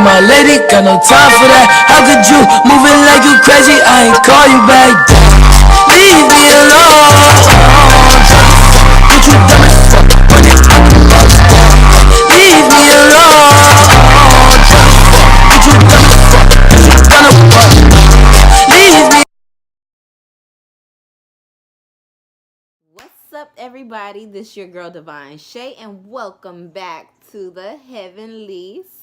my lady, got no time for that. How could you moving like you crazy? I ain't call you back. Leave me alone. What you done? Put it on the box. Leave me alone. What you done? You done what? Leave me. What's up, everybody? This your girl Devine Shay, and welcome back to the Heavenly Squad.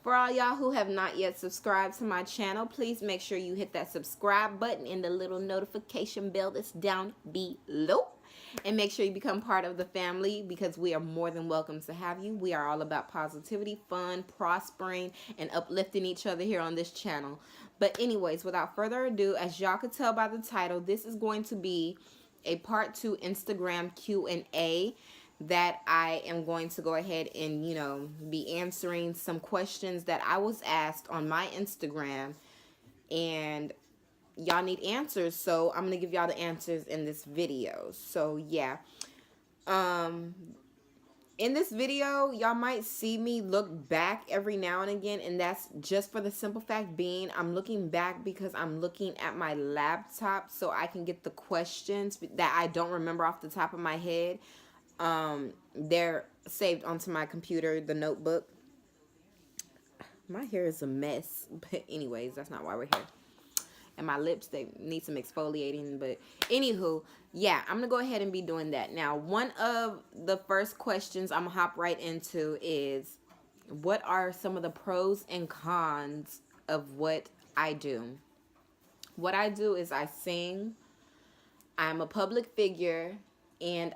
For all y'all who have not yet subscribed to my channel, please make sure you hit that subscribe button and the little notification bell that's down below. And make sure you become part of the family because we are more than welcome to have you. We are all about positivity, fun, prospering, and uplifting each other here on this channel. But anyways, without further ado, as y'all could tell by the title, this is going to be a part 2 Instagram Q&A that I am going to go ahead and, be answering some questions that I was asked on my Instagram, and y'all need answers, so I'm gonna give y'all the answers in this video. So yeah, in this video y'all might see me look back every now and again, and that's just for the simple fact being I'm looking back because I'm looking at my laptop so I can get the questions that I don't remember off the top of my head. They're saved onto my computer, the notebook. My hair is a mess, but anyways, that's not why we're here. And my lips, they need some exfoliating. But anywho, yeah, I'm gonna go ahead and be doing that. Now, one of the first questions I'm gonna hop right into is, what are some of the pros and cons of what I do? What I do is I sing, I'm a public figure, and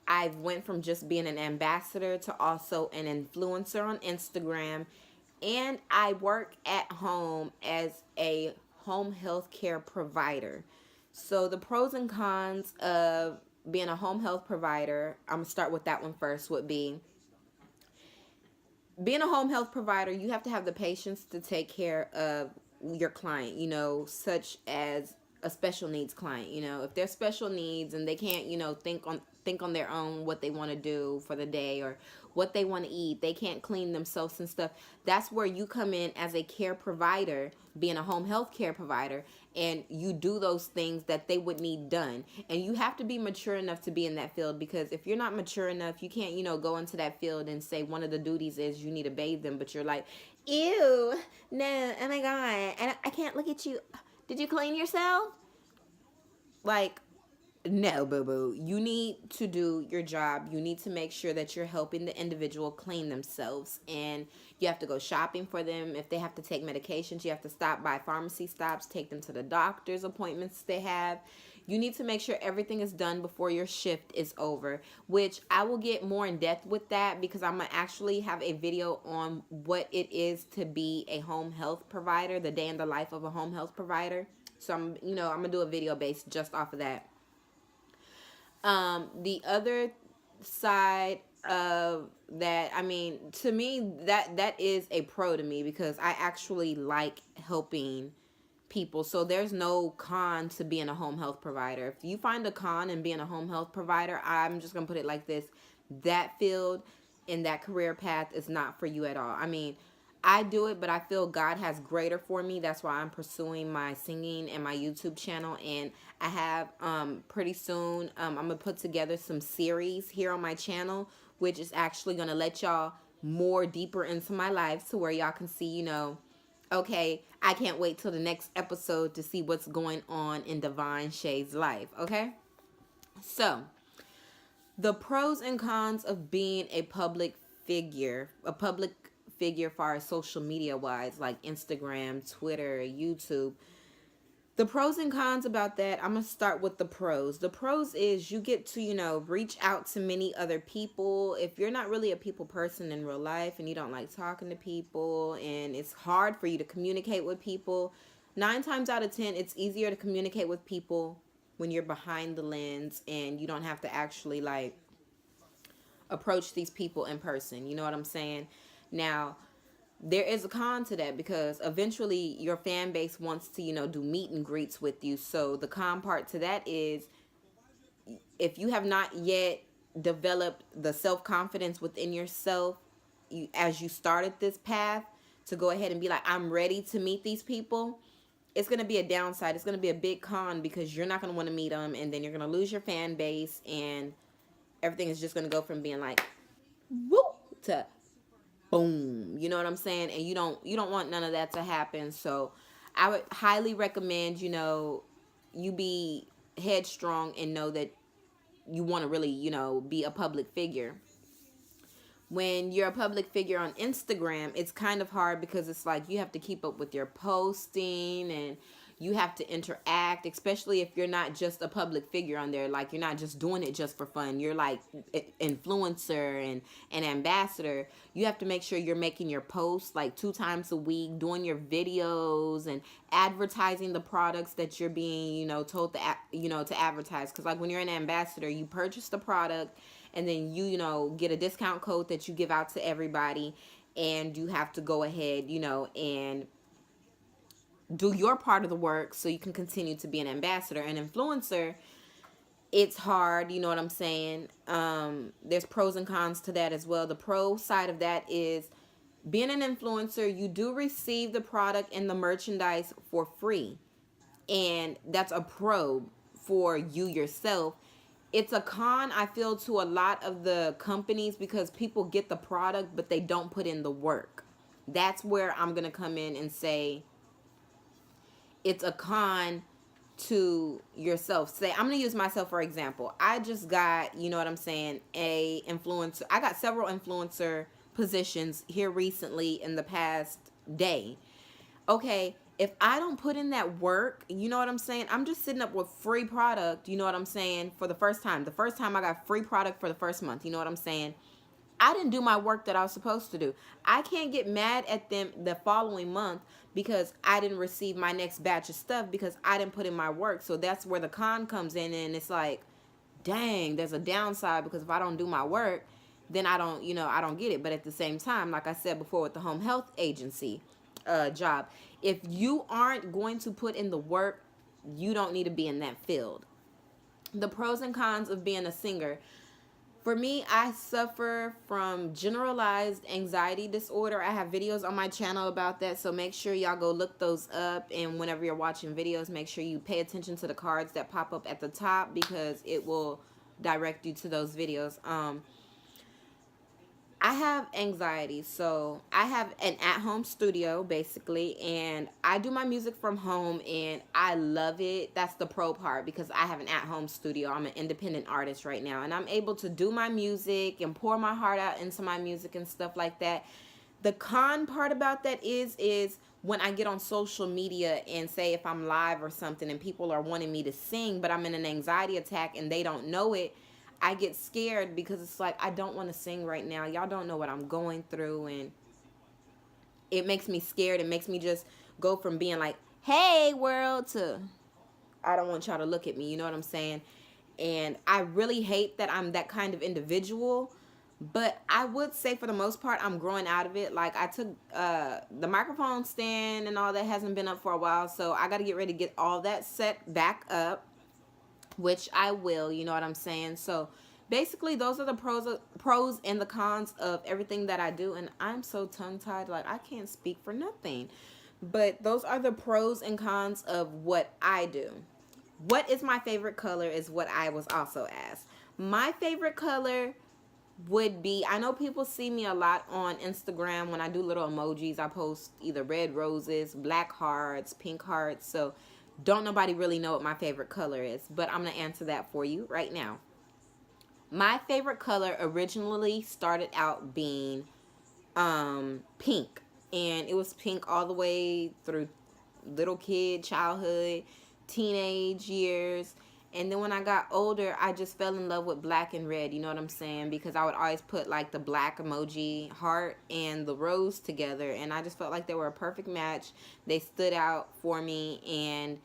I went from just being an ambassador to also an influencer on Instagram, and I work at home as a home health care provider. So the pros and cons of being a home health provider, I'm gonna start with that one first, would be being a home health provider, you have to have the patience to take care of your client, such as a special needs client. If they're special needs and they can't, think on their own what they want to do for the day or what they want to eat, they can't clean themselves and stuff. That's where you come in as a care provider, being a home health care provider, and you do those things that they would need done. And you have to be mature enough to be in that field, because if you're not mature enough, you can't, go into that field and say one of the duties is you need to bathe them, but you're like, ew, no, oh my God, and I can't look at you. Did you clean yourself? Like, no, boo boo. You need to do your job. You need to make sure that you're helping the individual clean themselves. And you have to go shopping for them. If they have to take medications, you have to stop by pharmacy stops, take them to the doctor's appointments they have. You need to make sure everything is done before your shift is over, which I will get more in depth with that because I'm going to actually have a video on what it is to be a home health provider, the day in the life of a home health provider. So I'm going to do a video based just off of that. The other side of that, I mean, to me, that is a pro to me because I actually like helping people. So there's no con to being a home health provider. If you find a con in being a home health provider, I'm just going to put it like this. That field and that career path is not for you at all. I mean, I do it, but I feel God has greater for me. That's why I'm pursuing my singing and my YouTube channel. And I have pretty soon, I'm going to put together some series here on my channel, which is actually going to let y'all more deeper into my life to where y'all can see, okay, I can't wait till the next episode to see what's going on in Devine Shay's life, okay? So, the pros and cons of being a public figure far as social media wise, like Instagram, Twitter, YouTube. The pros and cons about that, I'm going to start with the pros. The pros is you get to, reach out to many other people. If you're not really a people person in real life and you don't like talking to people and it's hard for you to communicate with people, 9 times out of 10, it's easier to communicate with people when you're behind the lens and you don't have to actually approach these people in person. You know what I'm saying? Now, there is a con to that because eventually your fan base wants to, do meet and greets with you. So the con part to that is if you have not yet developed the self-confidence within yourself as you started this path to go ahead and be like, I'm ready to meet these people, it's going to be a downside. It's going to be a big con because you're not going to want to meet them, and then you're going to lose your fan base, and everything is just going to go from being like whoop to boom. You know what I'm saying? And you don't want none of that to happen. So I would highly recommend, you be headstrong and know that you want to really, be a public figure. When you're a public figure on Instagram, it's kind of hard because it's like you have to keep up with your posting, and you have to interact, especially if you're not just a public figure on there. Like, you're not just doing it just for fun. You're like influencer and an ambassador. You have to make sure you're making your posts like 2 times a week, doing your videos and advertising the products that you're being, told to, to advertise. Because like when you're an ambassador, you purchase the product, and then you get a discount code that you give out to everybody, and you have to go ahead, and do your part of the work so you can continue to be an ambassador. An influencer, it's hard, you know what I'm saying? There's pros and cons to that as well. The pro side of that is being an influencer, you do receive the product and the merchandise for free. And that's a pro for you yourself. It's a con, I feel, to a lot of the companies because people get the product, but they don't put in the work. That's where I'm going to come in and say it's a con to yourself. Say, I'm going to use myself for example. I just got, you know what I'm saying, a influencer. I got several influencer positions here recently in the past day. Okay, if I don't put in that work, you know what I'm saying? I'm just sitting up with free product, you know what I'm saying, for the first time. The first time I got free product for the first month, you know what I'm saying? I didn't do my work that I was supposed to do. I can't get mad at them the following month because I didn't receive my next batch of stuff because I didn't put in my work. So that's where the con comes in, and it's like, dang, there's a downside because if I don't do my work, then I don't get it. But at the same time, like I said before with the home health agency job, if you aren't going to put in the work, you don't need to be in that field. The pros and cons of being a singer. For me, I suffer from generalized anxiety disorder. I have videos on my channel about that, so make sure y'all go look those up. And whenever you're watching videos, make sure you pay attention to the cards that pop up at the top because it will direct you to those videos. I have anxiety, so I have an at-home studio basically, and I do my music from home, and I love it. That's the pro part because I have an at-home studio. I'm an independent artist right now, and I'm able to do my music and pour my heart out into my music and stuff like that. The con part about that is when I get on social media and say if I'm live or something and people are wanting me to sing, but I'm in an anxiety attack and they don't know it, I get scared because it's like, I don't want to sing right now. Y'all don't know what I'm going through. And it makes me scared. It makes me just go from being like, hey, world, to I don't want y'all to look at me. You know what I'm saying? And I really hate that I'm that kind of individual. But I would say for the most part, I'm growing out of it. Like I took the microphone stand and all that hasn't been up for a while. So I got to get ready to get all that set back up, which I will, you know what I'm saying? So basically those are the pros and the cons of everything that I do. And I'm so tongue-tied, like I can't speak for nothing. But those are the pros and cons of what I do. What is my favorite color is what I was also asked. My favorite color would be, I know people see me a lot on Instagram when I do little emojis. I post either red roses, black hearts, pink hearts. So don't nobody really know what my favorite color is, but I'm going to answer that for you right now. My favorite color originally started out being pink, and it was pink all the way through little kid, childhood, teenage years. And then when I got older, I just fell in love with black and red, you know what I'm saying? Because I would always put like the black emoji heart and the rose together, and I just felt like they were a perfect match. They stood out for me, and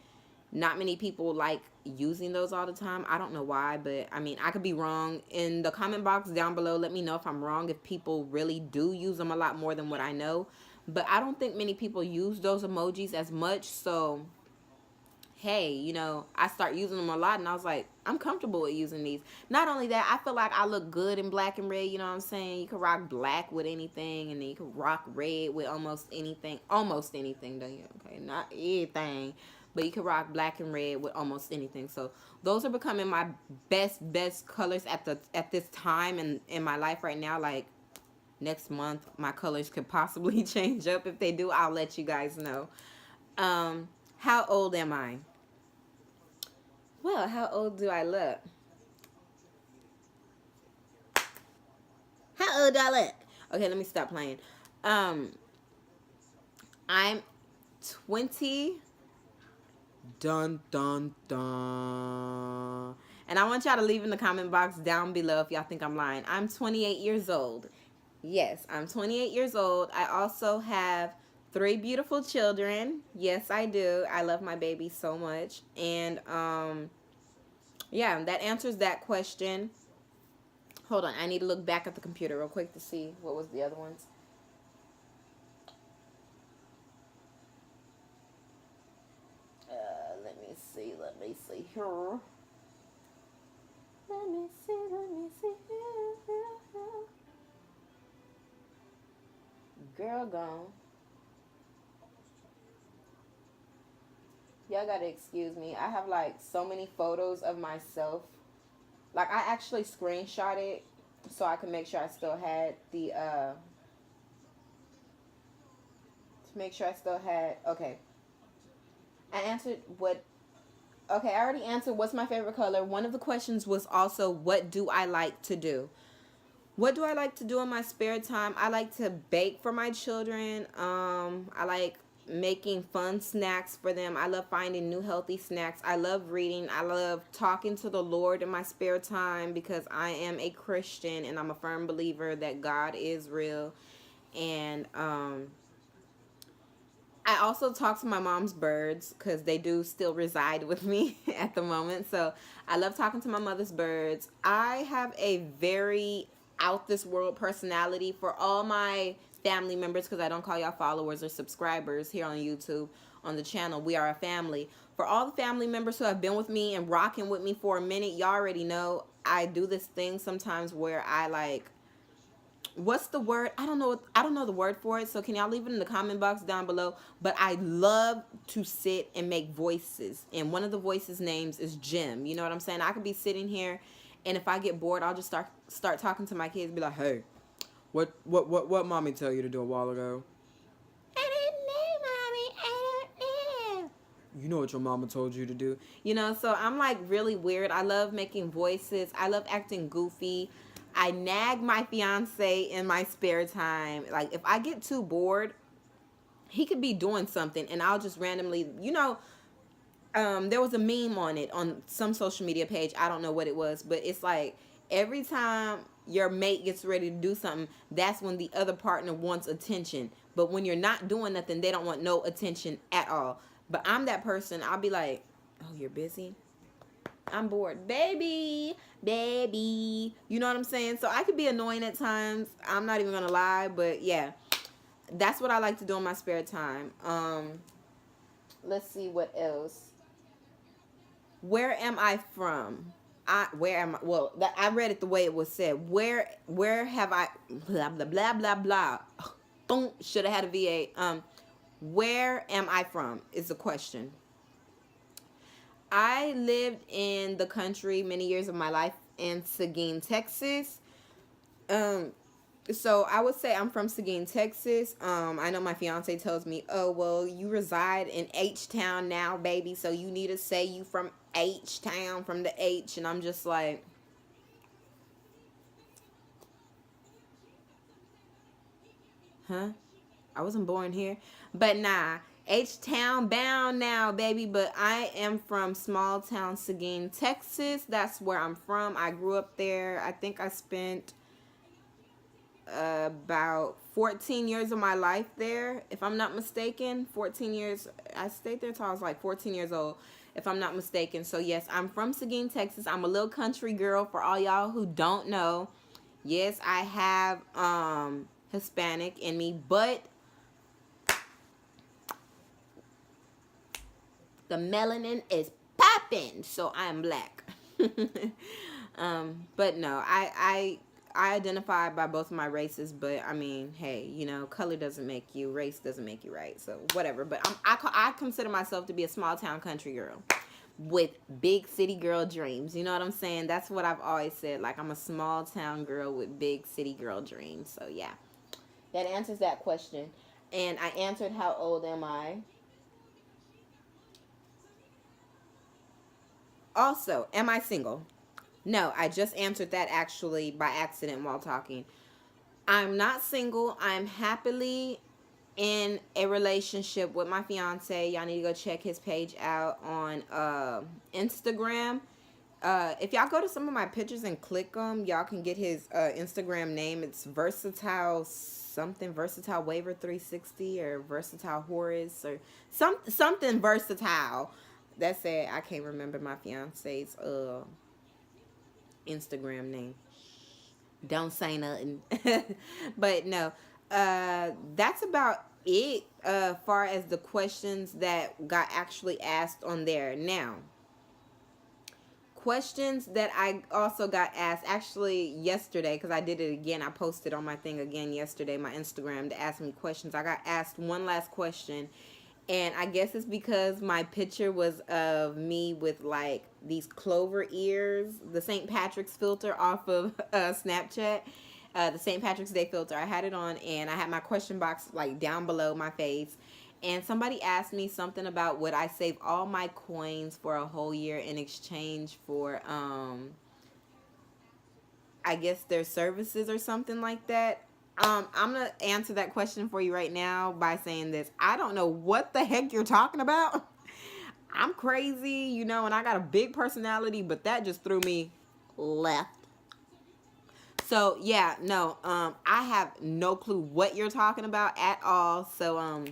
not many people like using those all the time. I don't know why, but I mean, I could be wrong. In the comment box down below, let me know if I'm wrong, if people really do use them a lot more than what I know. But I don't think many people use those emojis as much, so hey, you know, I start using them a lot, and I was like, I'm comfortable with using these. Not only that, I feel like I look good in black and red. You know what I'm saying? You can rock black with anything, and then you can rock red with almost anything, don't you? Okay, not anything, but you can rock black and red with almost anything. So those are becoming my best colors at this time in my life right now. Like next month, my colors could possibly change up. If they do, I'll let you guys know. How old am I? Well, how old do I look? How old do I look? Okay, let me stop playing. Um, I'm 20. Dun dun dun. And I want y'all to leave in the comment box down below if y'all think I'm lying. I'm 28 years old. Yes, I'm 28 years old. I also have 3 beautiful children. Yes, I do. I love my baby so much. And yeah, that answers that question. Hold on, I need to look back at the computer real quick to see what was the other ones. Let me see here. Let me see here. Girl gone. Y'all gotta excuse me. I have like so many photos of myself. Like I actually screenshot it so I can make sure I still had the okay. I answered what okay, I already answered what's my favorite color. One of the questions was also what do I like to do? What do I like to do in my spare time? I like to bake for my children. I like making fun snacks for them. I love finding new healthy snacks. I love reading. I love talking to the Lord in my spare time because I am a Christian and I'm a firm believer that God is real. And I also talk to my mom's birds because they do still reside with me at the moment. So I love talking to my mother's birds. I have a very out this world personality for all my family members because I don't call y'all followers or subscribers here on YouTube on the channel. We are a family. For all the family members who have been with me and rocking with me for a minute, y'all already know I do this thing sometimes where I like what's the word? I don't know the word for it. So can y'all leave it in the comment box down below? But I love to sit and make voices. And one of the voices names is Jim. You know what I'm saying? I could be sitting here and if I get bored, I'll just start talking to my kids, be like, "Hey, what mommy tell you to do a while ago?" "I don't know, mommy. I don't know." "You know what your mama told you to do." You know, so I'm like really weird. I love making voices. I love acting goofy. I nag my fiance in my spare time. Like if I get too bored, he could be doing something and I'll just randomly, you know, there was a meme on it on some social media page. I don't know what it was, but it's like every time your mate gets ready to do something, that's when the other partner wants attention. But when you're not doing nothing, they don't want no attention at all. But I'm that person. I'll be like, "Oh, you're busy? I'm bored." "Baby, baby." You know what I'm saying? So I could be annoying at times. I'm not even gonna lie, but yeah. That's what I like to do in my spare time. Let's see what else. Where am I from? Where am I? Well, I read it the way it was said. Where have I? Blah blah blah blah blah. Boom. Should have had a VA. Where am I from? Is the question. I lived in the country many years of my life in Seguin, Texas. Um, so I would say I'm from Seguin, Texas. I know my fiance tells me, "Oh, well, you reside in H Town now, baby, so you need to say you from H Town, from the H." And I'm just like, "Huh? I wasn't born here." But nah, H Town bound now, baby. But I am from small town Seguin, Texas. That's where I'm from. I grew up there. I think I spent about 14 years of my life there, if I'm not mistaken. 14 years. I stayed there until I was like 14 years old, if I'm not mistaken. So yes, I'm from Seguin, Texas. I'm a little country girl for all y'all who don't know. Yes, I have Hispanic in me, but The melanin is popping, so I am black. But no, I identify by both of my races, but I mean, hey, you know, color doesn't make you, race doesn't make you right, so whatever. But I consider myself to be a small town country girl with big city girl dreams. You know what I'm saying? That's what I've always said. Like, I'm a small town girl with big city girl dreams. So yeah, that answers that question. And I answered, how old am I? Also, am I single? No, I just answered that actually by accident while talking. I'm not single. I'm happily in a relationship with my fiance. Y'all need to go check his page out on Instagram. If y'all go to some of my pictures and click them, y'all can get his Instagram name. It's versatile something, versatile waver 360 or versatile Horace or something versatile. That's it. I can't remember my fiance's Instagram name. Don't say nothing. But no, that's about it far as the questions that got actually asked on there. Now, questions that I also got asked actually yesterday, because I did it again. I posted on my thing again yesterday, my Instagram, to ask me questions. I got asked one last question, and I guess it's because my picture was of me with like these clover ears, the St. Patrick's filter off of Snapchat, the St. Patrick's Day filter. I had it on, and I had my question box like down below my face. And somebody asked me something about would I save all my coins for a whole year in exchange for, I guess, their services or something like that. I'm going to answer that question for you right now by saying this. I don't know what the heck you're talking about. I'm crazy, you know, and I got a big personality, but that just threw me left. So, yeah, no, I have no clue what you're talking about at all. So,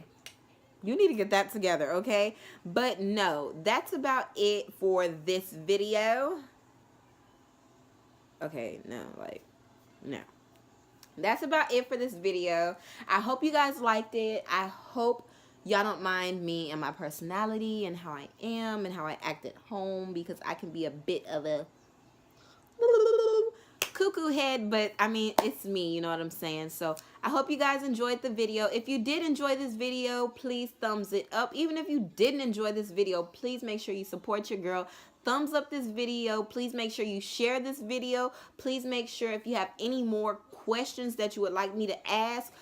you need to get that together, okay? But no, that's about it for this video. Okay, no, no. That's about it for this video. I hope you guys liked it. I hope y'all don't mind me and my personality and how I am and how I act at home, because I can be a bit of a cuckoo head, but I mean, it's me, you know what I'm saying? So I hope you guys enjoyed the video. If you did enjoy this video, please thumbs it up. Even if you didn't enjoy this video, please make sure you support your girl. Thumbs up this video. Please make sure you share this video. Please make sure, if you have any more questions that you would like me to ask,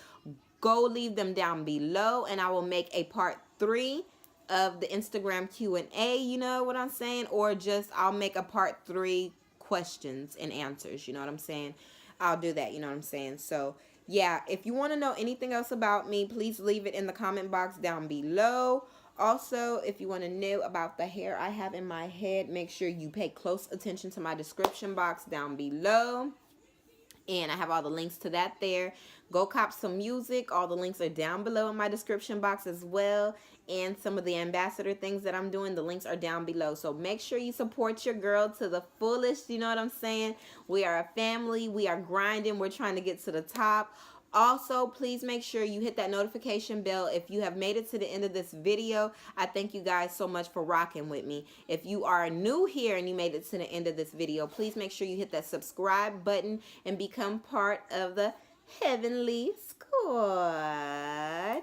go leave them down below, and I will make a part 3 of the Instagram Q&A, you know what I'm saying? Or just I'll make a part 3 questions and answers, you know what I'm saying? I'll do that, you know what I'm saying? So yeah, if you want to know anything else about me, please leave it in the comment box down below. Also, if you want to know about the hair I have in my head, make sure you pay close attention to my description box down below. And I have all the links to that there. Go cop some music. All the links are down below in my description box as well. And some of the ambassador things that I'm doing, the links are down below. So make sure you support your girl to the fullest. You know what I'm saying? We are a family. We are grinding. We're trying to get to the top. Also, please make sure you hit that notification bell if you have made it to the end of this video. I thank you guys so much for rocking with me. If you are new here and you made it to the end of this video, please make sure you hit that subscribe button and become part of the Heavenly Squad.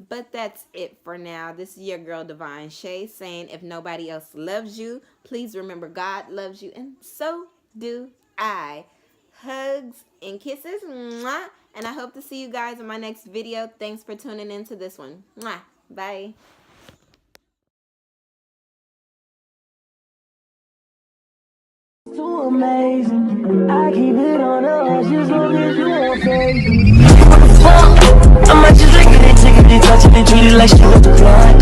But that's it for now. This is your girl Devine Shay saying, if nobody else loves you, please remember God loves you, and so do I. Hugs and kisses. Mwah. And I hope to see you guys in my next video. Thanks for tuning into this one. Mwah. Bye. So amazing. I keep it on the hush as long as you won't say. I might just lick it, take it, touch it, and treat it like she was blind.